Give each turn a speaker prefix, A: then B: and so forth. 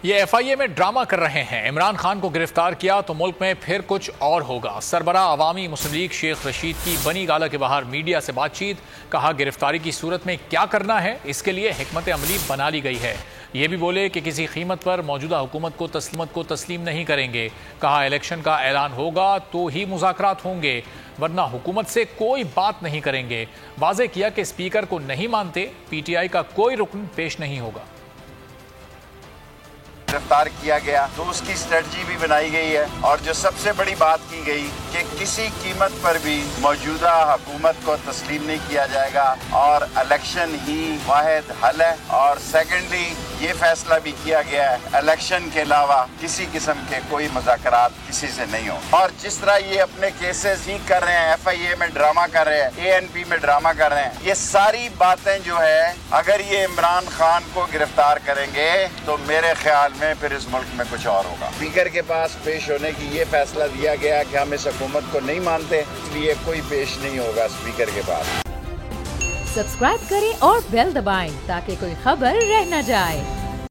A: ये एफआईए में ड्रामा कर रहे हैं। इमरान खान को गिरफ्तार किया तो मुल्क में फिर कुछ और होगा। सरबराह अवामी मुस्लिम लीग शेख रशीद की बनी गाला के बाहर मीडिया से बातचीत। कहा गिरफ्तारी की सूरत में क्या करना है इसके लिए हिकमत अमली बना ली गई है। ये भी बोले कि किसी कीमत पर मौजूदा हुकूमत को तस्लीम नहीं करेंगे। कहा इलेक्शन का ऐलान होगा तो ही मुज़ाकरात होंगे, वरना हुकूमत से कोई बात नहीं करेंगे। वाज़े किया कि स्पीकर को नहीं मानते, पीटीआई का कोई रुकन पेश नहीं होगा।
B: गिरफ्तार किया गया तो उसकी स्ट्रेटजी भी बनाई गई है और जो सबसे बड़ी बात की गई कि किसी कीमत पर भी मौजूदा हुकूमत को तस्लीम नहीं किया जाएगा और इलेक्शन ही वाहिद हल है। और सेकेंडली ये फैसला भी किया गया है इलेक्शन के अलावा किसी किस्म के कोई मुज़ाकरात किसी से नहीं हो। और जिस तरह ये अपने केसेस ही कर रहे हैं, एफआईए में ड्रामा कर रहे हैं, एएनपी में ड्रामा कर रहे हैं, ये सारी बातें जो है अगर ये इमरान खान को गिरफ्तार करेंगे तो मेरे ख्याल में फिर इस मुल्क में कुछ और होगा। स्पीकर के पास पेश होने की ये फैसला दिया गया कि हम इस हुकूमत को नहीं मानते, इसलिए कोई पेश नहीं होगा स्पीकर के पास।
C: सब्सक्राइब करें और बेल दबाएं ताकि कोई खबर रह न जाए।